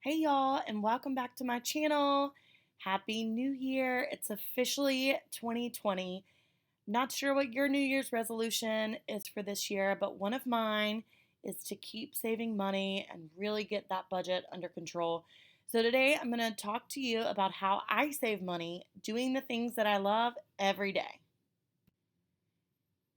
Hey y'all, and welcome back to my channel. Happy New Year. It's officially 2020. Not sure what your New Year's resolution is for this year, but one of mine is to keep saving money and really get that budget under control. So today I'm going to talk to you about how I save money doing the things that I love every day.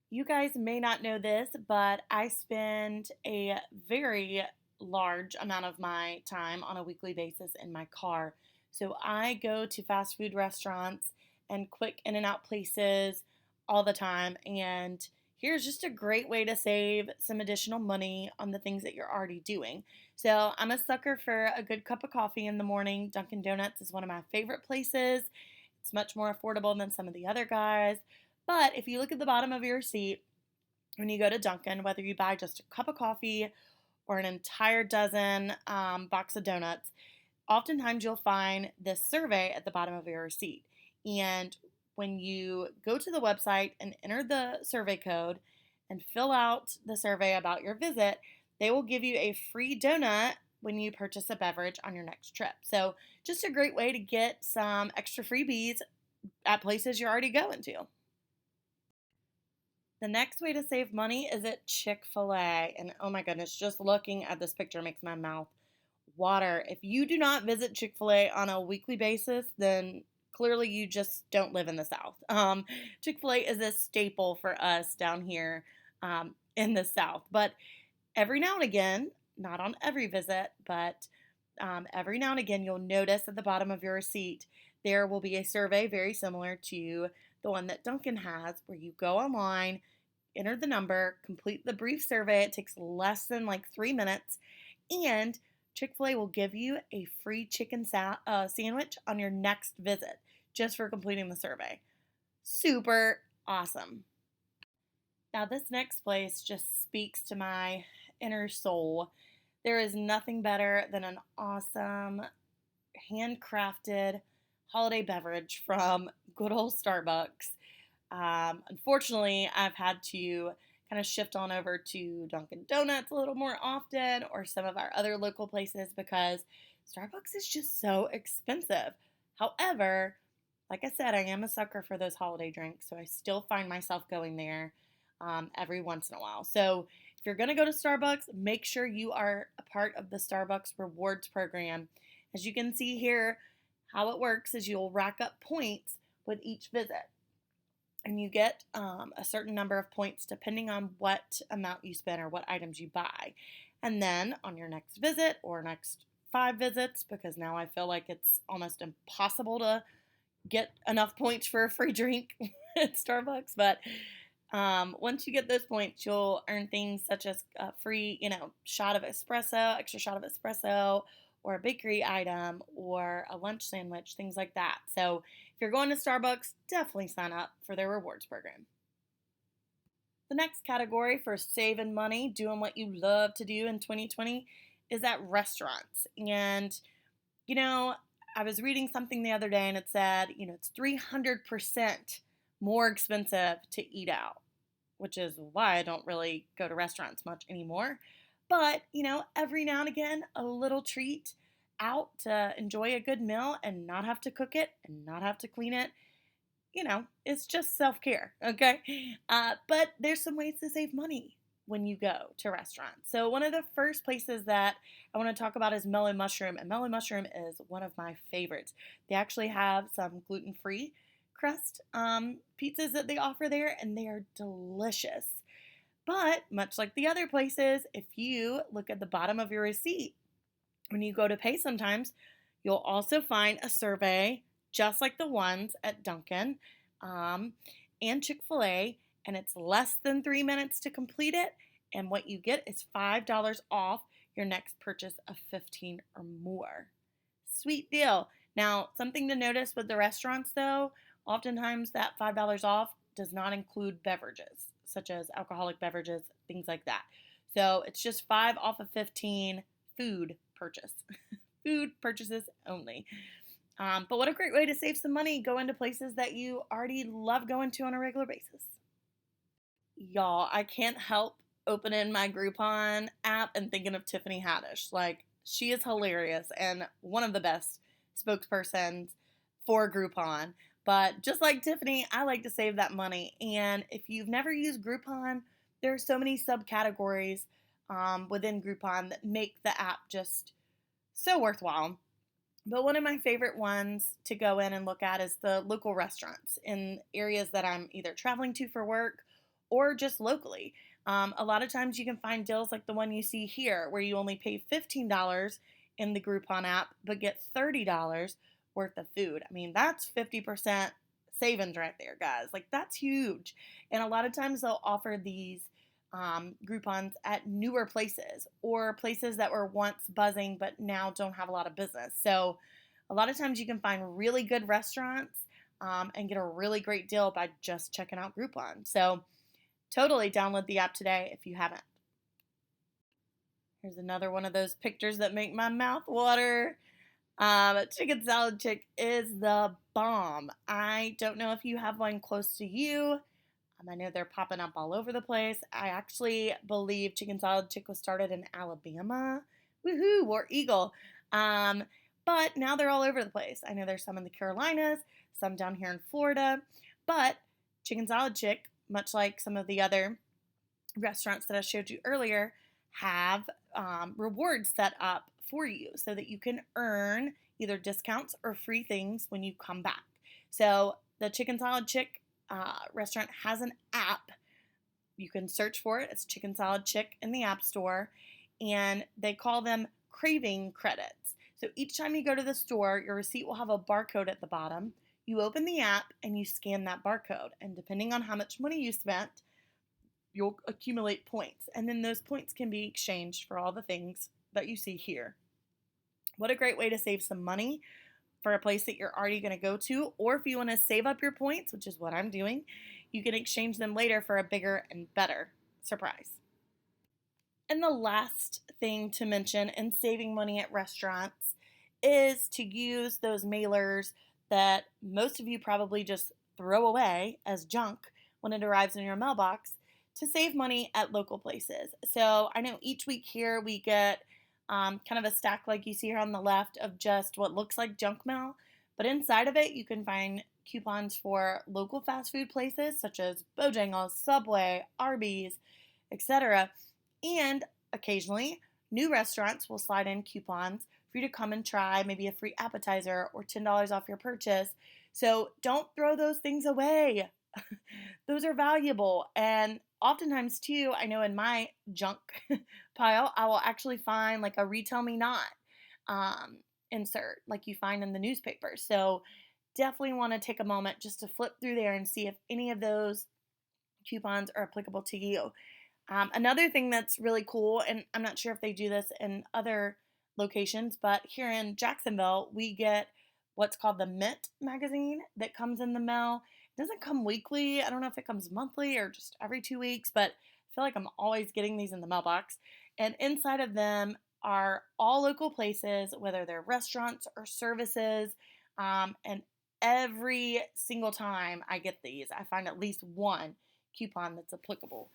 You guys may not know this, but I spend a very large amount of my time on a weekly basis in my car. So I go to fast food restaurants and quick in and out places all the time. And here's just a great way to save some additional money on the things that you're already doing. So I'm a sucker for a good cup of coffee in the morning. Dunkin' Donuts is one of my favorite places. It's much more affordable than some of the other guys. But if you look at the bottom of your receipt, when you go to Dunkin', whether you buy just a cup of coffee or an entire dozen box of donuts, oftentimes you'll find this survey at the bottom of your receipt. And when you go to the website and enter the survey code and fill out the survey about your visit, they will give you a free donut when you purchase a beverage on your next trip. So, just a great way to get some extra freebies at places you're already going to. The next way to save money is at Chick-fil-A. And oh my goodness, just looking at this picture makes my mouth water. If you do not visit Chick-fil-A on a weekly basis, then clearly you just don't live in the South. Chick-fil-A is a staple for us down here in the South. But every now and again, not on every visit, but every now and again, you'll notice at the bottom of your receipt, there will be a survey very similar to the one that Dunkin' has, where you go online, enter the number, complete the brief survey. It takes less than like 3 minutes, and Chick-fil-A will give you a free sandwich on your next visit just for completing the survey. Super awesome. Now, this next place just speaks to my inner soul. There is nothing better than an awesome handcrafted holiday beverage from good old Starbucks. Unfortunately, I've had to kind of shift on over to Dunkin' Donuts a little more often or some of our other local places because Starbucks is just so expensive. However, like I said, I am a sucker for those holiday drinks, so I still find myself going there every once in a while. So if you're going to go to Starbucks, make sure you are a part of the Starbucks Rewards program. As you can see here, how it works is you'll rack up points with each visit. And you get a certain number of points depending on what amount you spend or what items you buy. And then on your next visit or next 5 visits, because now I feel like it's almost impossible to get enough points for a free drink at Starbucks. But once you get those points, you'll earn things such as a free, shot of espresso, extra shot of espresso, or a bakery item, or a lunch sandwich, things like that. So if you're going to Starbucks, definitely sign up for their rewards program. The next category for saving money, doing what you love to do in 2020, is at restaurants. And, you know, I was reading something the other day and it said, it's 300% more expensive to eat out, which is why I don't really go to restaurants much anymore. But, every now and again, a little treat out to enjoy a good meal and not have to cook it and not have to clean it. It's just self care, okay? But there's some ways to save money when you go to restaurants. So, one of the first places that I want to talk about is Mellow Mushroom, and Mellow Mushroom is one of my favorites. They actually have some gluten free crust pizzas that they offer there, and they are delicious. But much like the other places, if you look at the bottom of your receipt, when you go to pay sometimes, you'll also find a survey just like the ones at Dunkin' and Chick-fil-A, and it's less than 3 minutes to complete it. And what you get is $5 off your next purchase of 15 or more. Sweet deal. Now, something to notice with the restaurants though, oftentimes that $5 off does not include beverages, such as alcoholic beverages, things like that. So it's just 5 off of 15 food purchase. Food purchases only. But what a great way to save some money. Go into places that you already love going to on a regular basis. Y'all, I can't help opening my Groupon app and thinking of Tiffany Haddish. Like, She is hilarious and one of the best spokespersons for Groupon. But just like Tiffany, I like to save that money. And if you've never used Groupon, there are so many subcategories within Groupon that make the app just so worthwhile. But one of my favorite ones to go in and look at is the local restaurants in areas that I'm either traveling to for work or just locally. A lot of times you can find deals like the one you see here, where you only pay $15 in the Groupon app, but get $30 worth of food. I mean, that's 50% savings right there, guys. Like, that's huge. And a lot of times they'll offer these Groupons at newer places or places that were once buzzing but now don't have a lot of business. So a lot of times you can find really good restaurants and get a really great deal by just checking out Groupon. So totally download the app today if you haven't. Here's another one of those pictures that make my mouth water. Chicken Salad Chick is the bomb. I don't know if you have one close to you. I know they're popping up all over the place. I actually believe Chicken Salad Chick was started in Alabama. Woohoo, War Eagle. But now they're all over the place. I know there's some in the Carolinas, some down here in Florida. But Chicken Salad Chick, much like some of the other restaurants that I showed you earlier, have rewards set up for you so that you can earn either discounts or free things when you come back. So the Chicken Salad Chick restaurant has an app. You can search for it. It's Chicken Salad Chick in the App Store, and they call them craving credits. So each time you go to the store, your receipt will have a barcode at the bottom. You open the app and you scan that barcode, and depending on how much money you spent, you'll accumulate points, and then those points can be exchanged for all the things that you see here. What a great way to save some money for a place that you're already going to go to, or if you want to save up your points, which is what I'm doing, you can exchange them later for a bigger and better surprise. And the last thing to mention in saving money at restaurants is to use those mailers that most of you probably just throw away as junk when it arrives in your mailbox to save money at local places. So I know each week here we get kind of a stack like you see here on the left of just what looks like junk mail, but inside of it you can find coupons for local fast food places such as Bojangles, Subway, Arby's, etc. And occasionally new restaurants will slide in coupons for you to come and try maybe a free appetizer or $10 off your purchase. So don't throw those things away. Those are valuable. And oftentimes, too, I know in my junk pile, I will actually find like a Retail Me Not insert like you find in the newspaper. So definitely want to take a moment just to flip through there and see if any of those coupons are applicable to you. Another thing that's really cool, and I'm not sure if they do this in other locations, but here in Jacksonville, we get what's called the Mint magazine that comes in the mail. It doesn't come weekly. I don't know if it comes monthly or just every 2 weeks, but I feel like I'm always getting these in the mailbox. And inside of them are all local places, whether they're restaurants or services. And every single time I get these, I find at least one coupon that's applicable.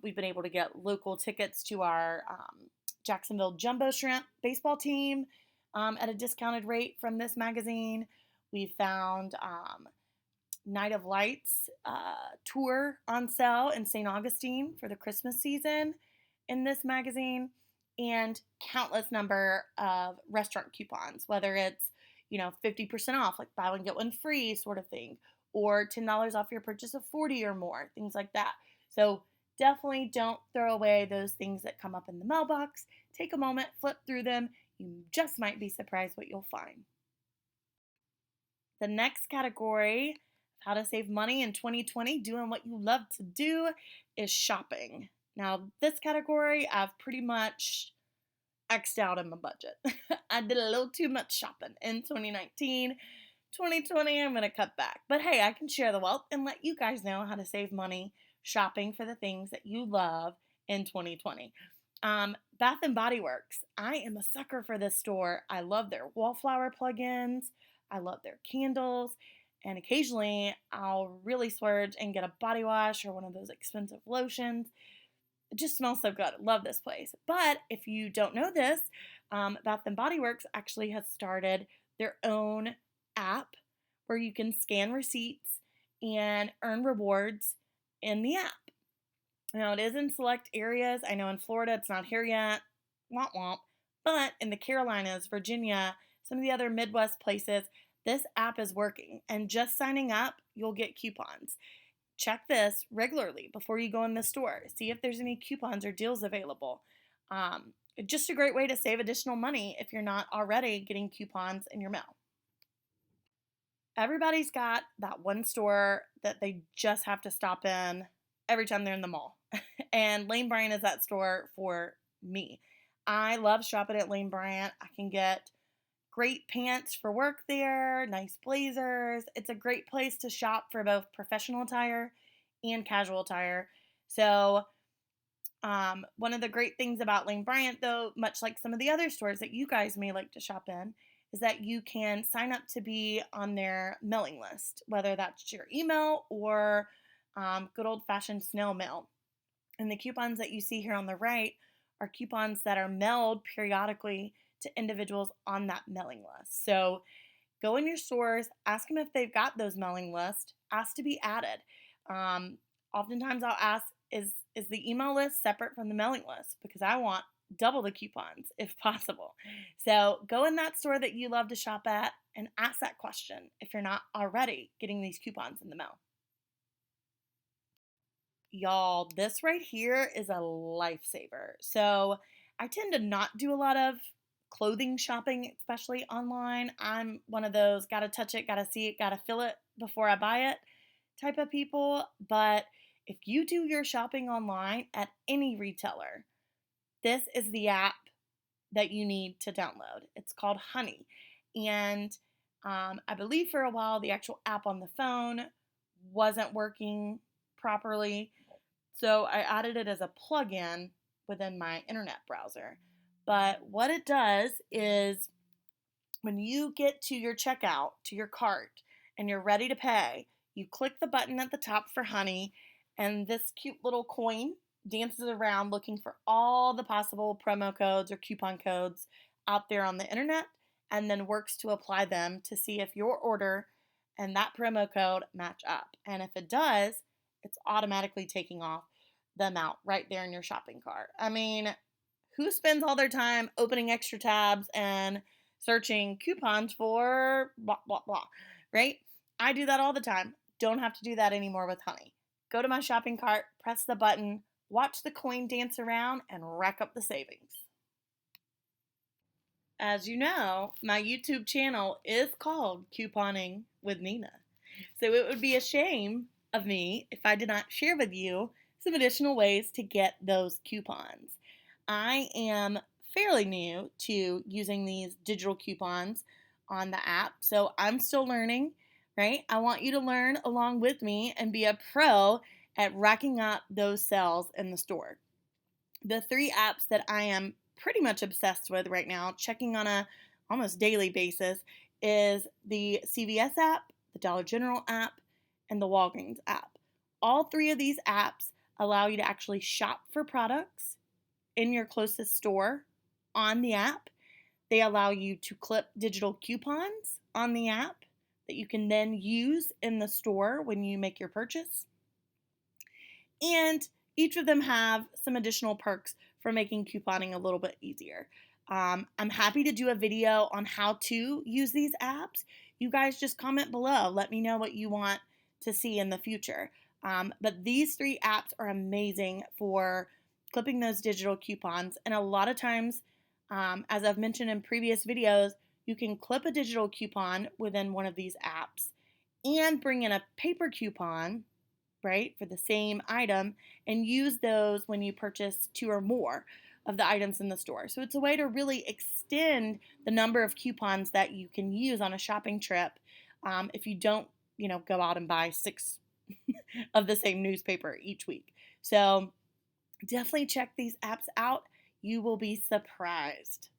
We've been able to get local tickets to our Jacksonville Jumbo Shrimp baseball team at a discounted rate from this magazine. We found Night of Lights tour on sale in St. Augustine for the Christmas season in this magazine, and countless number of restaurant coupons, whether it's 50% off, like buy one get one free sort of thing, or $10 off your purchase of 40 or more, things like that. So definitely don't throw away those things that come up in the mailbox. Take a moment, flip through them. You just might be surprised what you'll find. The next category of how to save money in 2020, doing what you love to do, is shopping. Now, this category I've pretty much X'd out in my budget. I did a little too much shopping in 2019. 2020, I'm going to cut back. But hey, I can share the wealth and let you guys know how to save money shopping for the things that you love in 2020. Bath and Body Works. I am a sucker for this store. I love their wallflower plugins. I love their candles. And occasionally I'll really splurge and get a body wash or one of those expensive lotions. It just smells so good. I love this place. But if you don't know this, Bath and Body Works actually has started their own app where you can scan receipts and earn rewards in the app. Now, it is in select areas. I know in Florida it's not here yet, womp womp. But in the Carolinas, Virginia, some of the other Midwest places, this app is working. And just signing up, you'll get coupons. Check this regularly before you go in the store. See if there's any coupons or deals available. Just a great way to save additional money if you're not already getting coupons in your mail. Everybody's got that one store that they just have to stop in every time they're in the mall. And Lane Bryant is that store for me. I love shopping at Lane Bryant. I can get great pants for work there, nice blazers. It's a great place to shop for both professional attire and casual attire. So, one of the great things about Lane Bryant, though, much like some of the other stores that you guys may like to shop in, is that you can sign up to be on their mailing list, whether that's your email or good old fashioned snail mail. And the coupons that you see here on the right are coupons that are mailed periodically to individuals on that mailing list. So go in your stores, ask them if they've got those mailing lists, ask to be added. Oftentimes I'll ask, is the email list separate from the mailing list? Because I want double the coupons if possible. So go in that store that you love to shop at and ask that question if you're not already getting these coupons in the mail. Y'all, this right here is a lifesaver. So I tend to not do a lot of clothing shopping, especially online. I'm one of those gotta touch it, gotta see it, gotta feel it before I buy it type of people. But if you do your shopping online at any retailer, this is the app that you need to download. It's called Honey. And I believe for a while the actual app on the phone wasn't working properly. So I added it as a plugin within my internet browser. But what it does is when you get to your checkout, to your cart, and you're ready to pay, you click the button at the top for Honey, and this cute little coin dances around looking for all the possible promo codes or coupon codes out there on the internet, and then works to apply them to see if your order and that promo code match up. And if it does, it's automatically taking off the amount right there in your shopping cart. I mean, who spends all their time opening extra tabs and searching coupons for blah, blah, blah, right? I do that all the time. Don't have to do that anymore with Honey. Go to my shopping cart, press the button, watch the coin dance around, and rack up the savings. As you know, my YouTube channel is called Couponing with Nina. So it would be a shame of me if I did not share with you some additional ways to get those coupons. I am fairly new to using these digital coupons on the app, so I'm still learning, right? I want you to learn along with me and be a pro at racking up those sales in the store. The three apps that I am pretty much obsessed with right now, checking on a almost daily basis, is the CVS app, the Dollar General app, and the Walgreens app. All three of these apps allow you to actually shop for products in your closest store on the app. They allow you to clip digital coupons on the app that you can then use in the store when you make your purchase. And each of them have some additional perks for making couponing a little bit easier. I'm happy to do a video on how to use these apps. You guys just comment below. Let me know what you want to see in the future. But these three apps are amazing for clipping those digital coupons. And a lot of times, as I've mentioned in previous videos, you can clip a digital coupon within one of these apps and bring in a paper coupon, right, for the same item, and use those when you purchase two or more of the items in the store. So it's a way to really extend the number of coupons that you can use on a shopping trip if you don't, go out and buy 6 of the same newspaper each week. So definitely check these apps out. You will be surprised.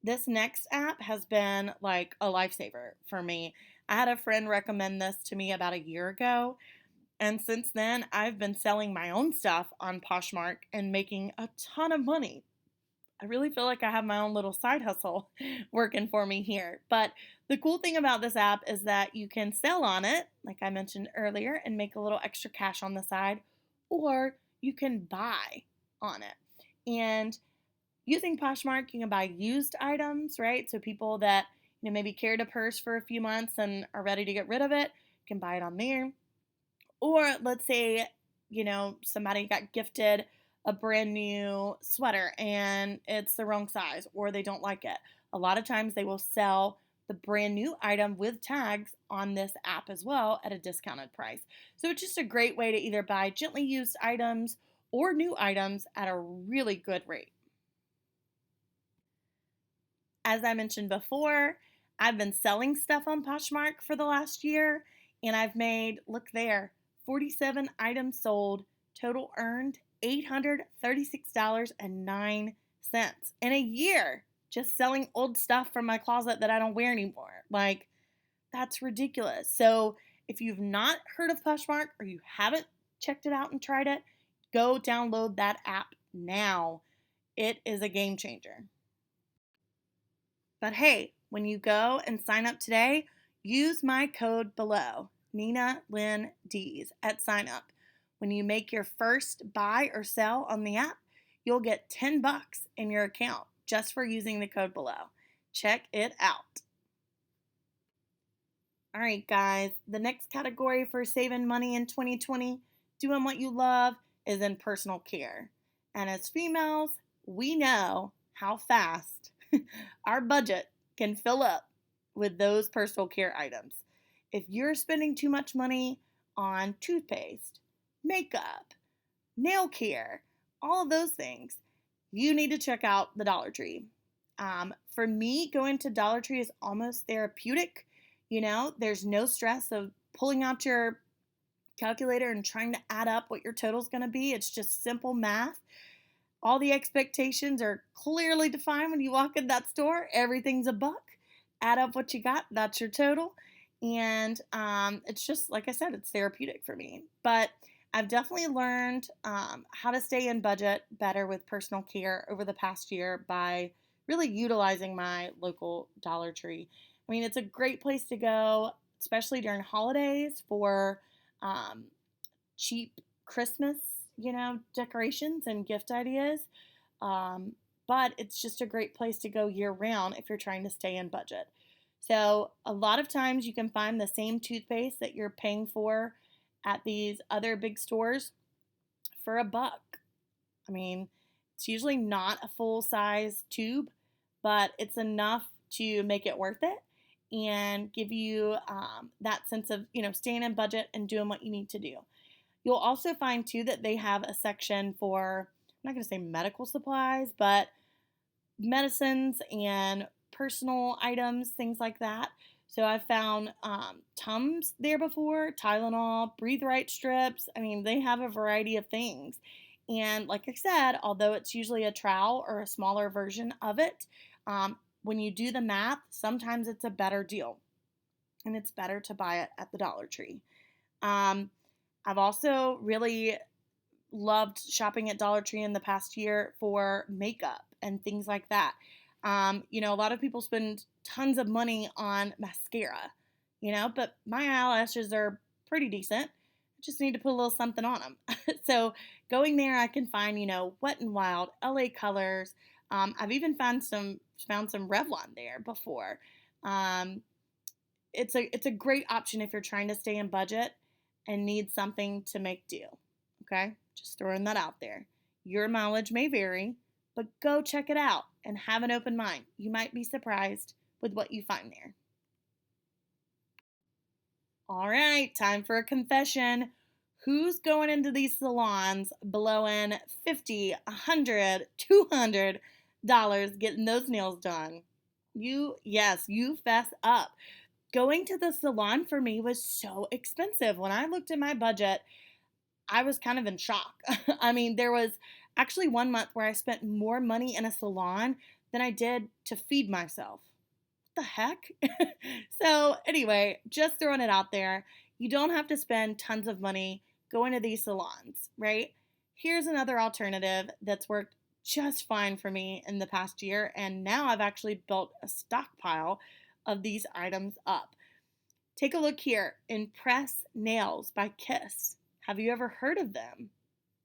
This next app has been like a lifesaver for me. I had a friend recommend this to me about a year ago, And since then, I've been selling my own stuff on Poshmark and making a ton of money. I really feel like I have my own little side hustle working for me here. But the cool thing about this app is that you can sell on it, like I mentioned earlier, and make a little extra cash on the side, or you can buy on it. And using Poshmark, you can buy used items, right? So people that maybe carried a purse for a few months and are ready to get rid of it can buy it on there. Or let's say, somebody got gifted a brand new sweater and it's the wrong size or they don't like it. A lot of times they will sell the brand new item with tags on this app as well at a discounted price. So it's just a great way to either buy gently used items or new items at a really good rate. As I mentioned before, I've been selling stuff on Poshmark for the last year, and I've made, look there, 47 items sold, total earned $836.09 in a year, just selling old stuff from my closet that I don't wear anymore. Like, that's ridiculous. So, if you've not heard of Poshmark or you haven't checked it out and tried it, go download that app now. It is a game changer. But hey, when you go and sign up today, use my code below, Nina Lynn Dees, at sign up. When you make your first buy or sell on the app, you'll get $10 in your account just for using the code below. Check it out. All right, guys, the next category for saving money in 2020, doing what you love, is in personal care. And as females, we know how fast our budget can fill up with those personal care items. If you're spending too much money on toothpaste, makeup, nail care, all of those things, you need to check out the Dollar Tree. For me, going to Dollar Tree is almost therapeutic. There's no stress of pulling out your calculator and trying to add up what your total's going to be. It's just simple math. All the expectations are clearly defined when you walk in that store. Everything's a buck. Add up what you got. That's your total. And it's just, like I said, it's therapeutic for me. But I've definitely learned how to stay in budget better with personal care over the past year by really utilizing my local Dollar Tree. I mean, it's a great place to go, especially during holidays for cheap Christmas, decorations and gift ideas. But it's just a great place to go year round if you're trying to stay in budget. So a lot of times you can find the same toothpaste that you're paying for at these other big stores for $1. I mean, it's usually not a full size tube, but it's enough to make it worth it and give you that sense of, staying in budget and doing what you need to do. You'll also find too that they have a section for, I'm not going to say medical supplies, but medicines and personal items, things like that. So I've found Tums there before, Tylenol, Breathe Right strips. I mean, they have a variety of things. And like I said, although it's usually a trowel or a smaller version of it, when you do the math, sometimes it's a better deal. And it's better to buy it at the Dollar Tree. I've also really loved shopping at Dollar Tree in the past year for makeup and things like that. A lot of people spend tons of money on mascara, but my eyelashes are pretty decent. I just need to put a little something on them. So going there, I can find, Wet n Wild, LA Colors. I've even found some Revlon there before. It's a great option if you're trying to stay in budget and need something to make do. Okay, just throwing that out there. Your mileage may vary, but go check it out and have an open mind. You might be surprised with what you find there. All right, time for a confession. Who's going into these salons blowing $50, $100, $200 getting those nails done? You fess up. Going to the salon for me was so expensive. When I looked at my budget, I was kind of in shock. I mean, there was actually one month where I spent more money in a salon than I did to feed myself. What the heck? So, anyway, just throwing it out there. You don't have to spend tons of money going to these salons, right? Here's another alternative that's worked just fine for me in the past year, and now I've actually built a stockpile of these items up. Take a look here. Impress Nails by Kiss. Have you ever heard of them?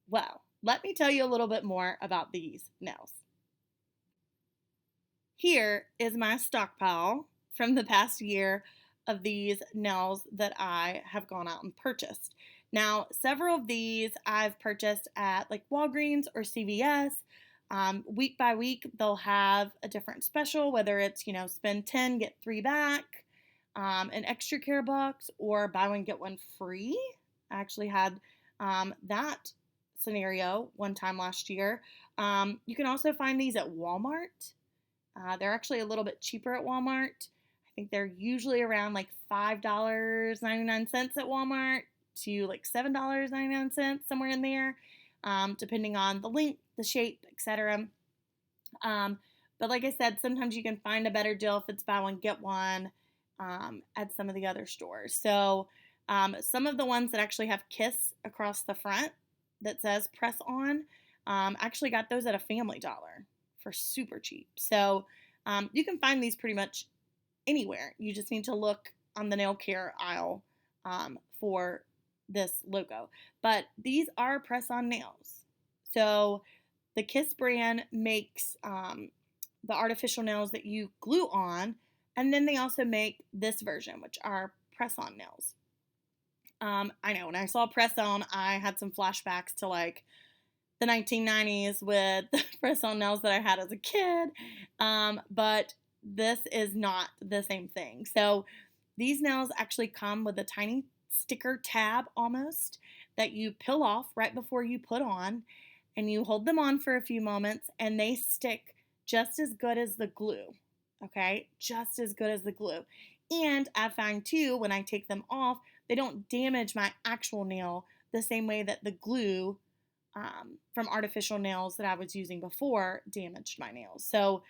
Well, let me tell you a little bit more about these nails. Here is my stockpile from the past year of these nails that I have gone out and purchased. Now, several of these I've purchased at like Walgreens or CVS. Week by week, they'll have a different special, whether it's, spend 10, get 3 back, an extra care box, or buy one, get one free. I actually had that scenario one time last year. You can also find these at Walmart. They're actually a little bit cheaper at Walmart. I think they're usually around like $5.99 at Walmart to like $7.99, somewhere in there, depending on the length, the shape, etc. But like I said, sometimes you can find a better deal if it's buy one, get one at some of the other stores. So some of the ones that actually have Kiss across the front that says press on, actually got those at a Family Dollar for super cheap. So you can find these pretty much anywhere. You just need to look on the nail care aisle for this logo. But these are press-on nails. So the Kiss brand makes the artificial nails that you glue on, and then they also make this version, which are press-on nails. I know, when I saw press-on, I had some flashbacks to like the 1990s with the press-on nails that I had as a kid, but this is not the same thing. So these nails actually come with a tiny sticker tab almost that you peel off right before you put on, and you hold them on for a few moments, and they stick just as good as the glue, okay? Just as good as the glue. And I find too, when I take them off, they don't damage my actual nail the same way that the glue from artificial nails that I was using before damaged my nails. So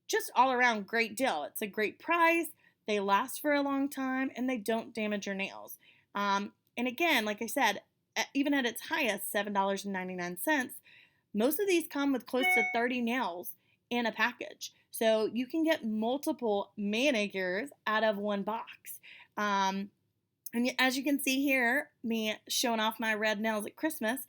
just all around great deal. It's a great price. They last for a long time, and they don't damage your nails. And again, like I said, even at its highest, $7.99, most of these come with close to 30 nails in a package. So you can get multiple manicures out of one box. And as you can see here, me showing off my red nails at Christmas,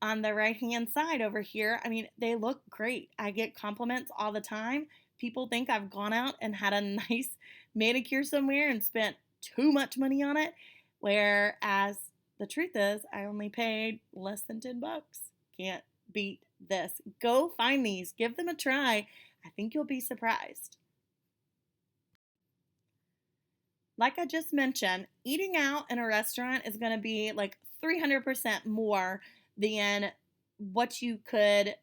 on the right-hand side over here, I mean, they look great. I get compliments all the time. People think I've gone out and had a nice manicure somewhere and spent too much money on it, whereas the truth is I only paid less than 10 bucks. Can't beat this. Go find these. Give them a try. I think you'll be surprised. Like I just mentioned, eating out in a restaurant is going to be like 300% more than what you could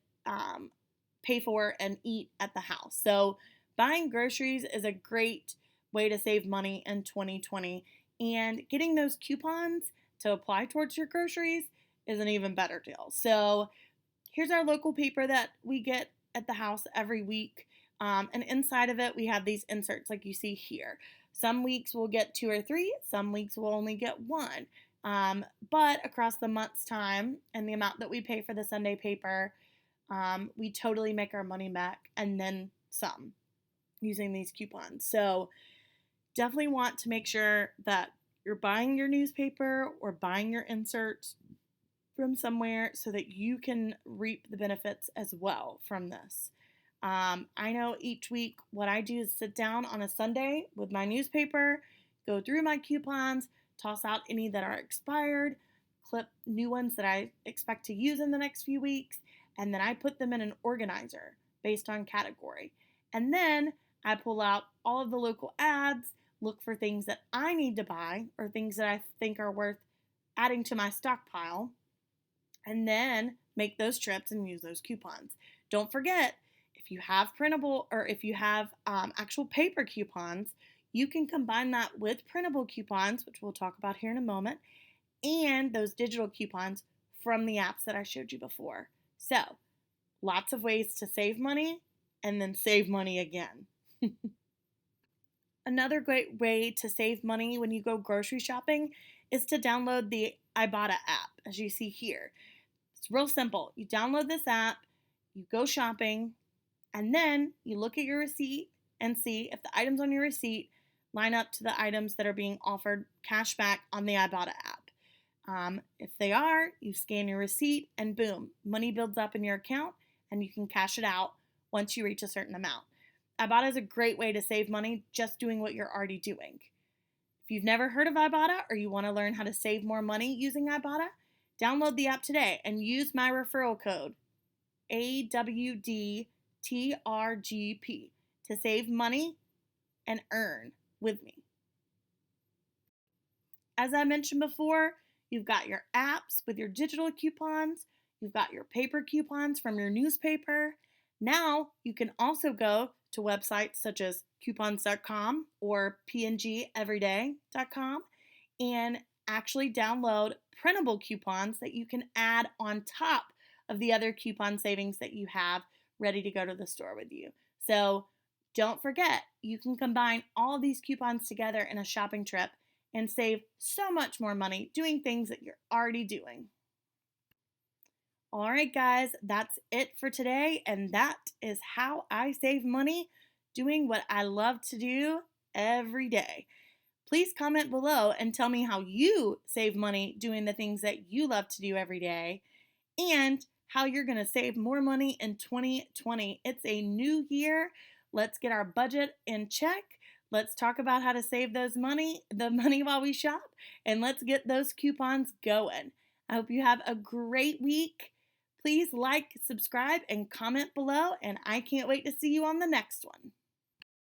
pay for and eat at the house. So buying groceries is a great way to save money in 2020, and getting those coupons to apply towards your groceries is an even better deal. So here's our local paper that we get at the house every week, and inside of it we have these inserts like you see here. Some weeks we'll get 2 or 3, some weeks we'll only get 1. But across the month's time and the amount that we pay for the Sunday paper, we totally make our money back and then some using these coupons. So definitely want to make sure that you're buying your newspaper or buying your inserts from somewhere so that you can reap the benefits as well from this. I know each week what I do is sit down on a Sunday with my newspaper, go through my coupons, toss out any that are expired, clip new ones that I expect to use in the next few weeks, and then I put them in an organizer based on category. And then I pull out all of the local ads, look for things that I need to buy or things that I think are worth adding to my stockpile, and then make those trips and use those coupons. Don't forget, if you have printable or if you have actual paper coupons, you can combine that with printable coupons, which we'll talk about here in a moment, and those digital coupons from the apps that I showed you before. So, lots of ways to save money and then save money again. Another great way to save money when you go grocery shopping is to download the Ibotta app, as you see here. It's real simple. You download this app, you go shopping, and then you look at your receipt and see if the items on your receipt line up to the items that are being offered cash back on the Ibotta app. If they are, you scan your receipt and boom, money builds up in your account and you can cash it out once you reach a certain amount. Ibotta is a great way to save money just doing what you're already doing. If you've never heard of Ibotta or you want to learn how to save more money using Ibotta, download the app today and use my referral code AWDTRGP to save money and earn with me. As I mentioned before, you've got your apps with your digital coupons, you've got your paper coupons from your newspaper. Now you can also go to websites such as coupons.com or pngeveryday.com and actually download printable coupons that you can add on top of the other coupon savings that you have ready to go to the store with you. So don't forget, you can combine all these coupons together in a shopping trip and save so much more money doing things that you're already doing. All right, guys, that's it for today, and that is how I save money doing what I love to do every day. Please comment below and tell me how you save money doing the things that you love to do every day and how you're going to save more money in 2020. It's a new year. Let's get our budget in check. Let's talk about how to save the money while we shop, and let's get those coupons going. I hope you have a great week. Please like, subscribe, and comment below, and I can't wait to see you on the next one.